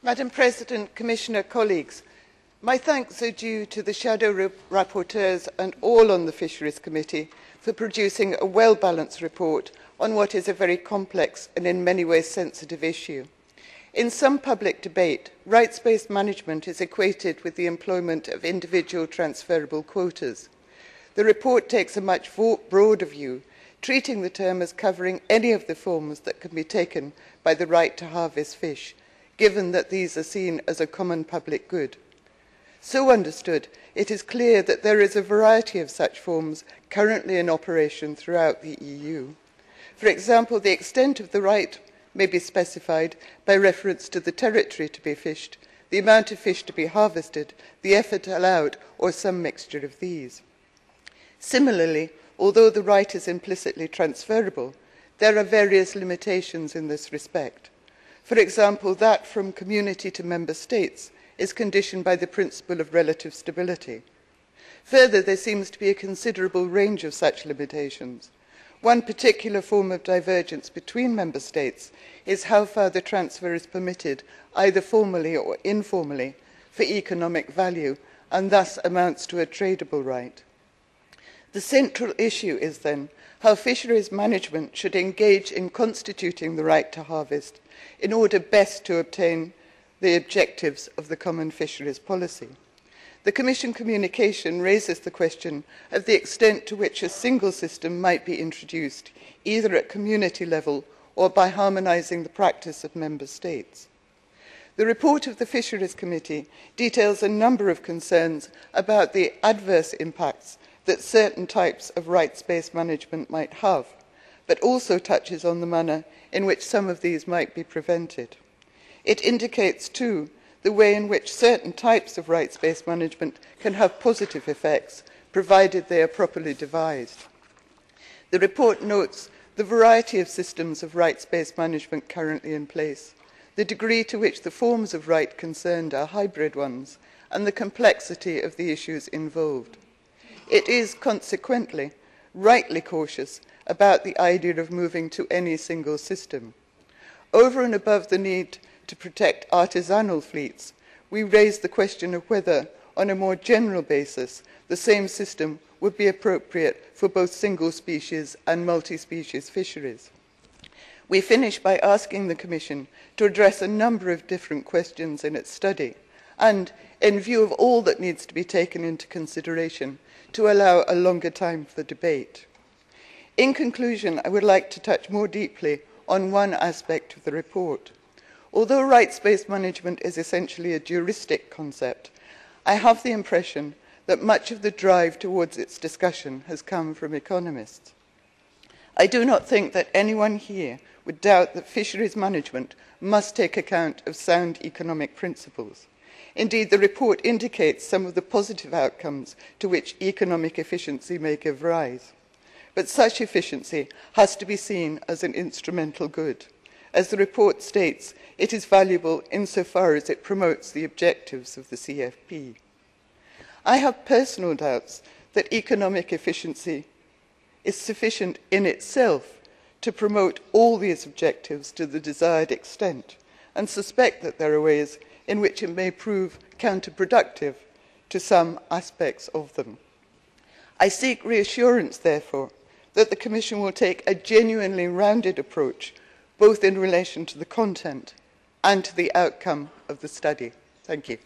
Madam President, Commissioner, colleagues, my thanks are due to the shadow rapporteurs and all on the Fisheries Committee for producing a well-balanced report on what is a very complex and in many ways sensitive issue. In some public debate, rights-based management is equated with the employment of individual transferable quotas. The report takes a much broader view, treating the term as covering any of the forms that can be taken by the right to harvest fish, given that these are seen as a common public good. So understood, it is clear that there is a variety of such forms currently in operation throughout the EU. For example, the extent of the right may be specified by reference to the territory to be fished, the amount of fish to be harvested, the effort allowed, or some mixture of these. Similarly, although the right is implicitly transferable, there are various limitations in this respect. For example, that from community to member states is conditioned by the principle of relative stability. Further, there seems to be a considerable range of such limitations. One particular form of divergence between member states is how far the transfer is permitted, either formally or informally, for economic value, and thus amounts to a tradable right. The central issue is then how fisheries management should engage in constituting the right to harvest in order best to obtain the objectives of the common fisheries policy. The Commission communication raises the question of the extent to which a single system might be introduced, either at community level or by harmonising the practice of member states. The report of the Fisheries Committee details a number of concerns about the adverse impacts that certain types of rights-based management might have, but also touches on the manner in which some of these might be prevented. It indicates, too, the way in which certain types of rights-based management can have positive effects, provided they are properly devised. The report notes the variety of systems of rights-based management currently in place, the degree to which the forms of right concerned are hybrid ones, and the complexity of the issues involved. It is, consequently, rightly cautious about the idea of moving to any single system. Over and above the need to protect artisanal fleets, we raise the question of whether, on a more general basis, the same system would be appropriate for both single species and multi-species fisheries. We finish by asking the Commission to address a number of different questions in its study and, in view of all that needs to be taken into consideration, to allow a longer time for debate. In conclusion, I would like to touch more deeply on one aspect of the report. Although rights-based management is essentially a juristic concept, I have the impression that much of the drive towards its discussion has come from economists. I do not think that anyone here would doubt that fisheries management must take account of sound economic principles. Indeed, the report indicates some of the positive outcomes to which economic efficiency may give rise. But such efficiency has to be seen as an instrumental good. As the report states, it is valuable insofar as it promotes the objectives of the CFP. I have personal doubts that economic efficiency is sufficient in itself to promote all these objectives to the desired extent, and suspect that there are ways in which it may prove counterproductive to some aspects of them. I seek reassurance, therefore, that the Commission will take a genuinely rounded approach, both in relation to the content and to the outcome of the study. Thank you.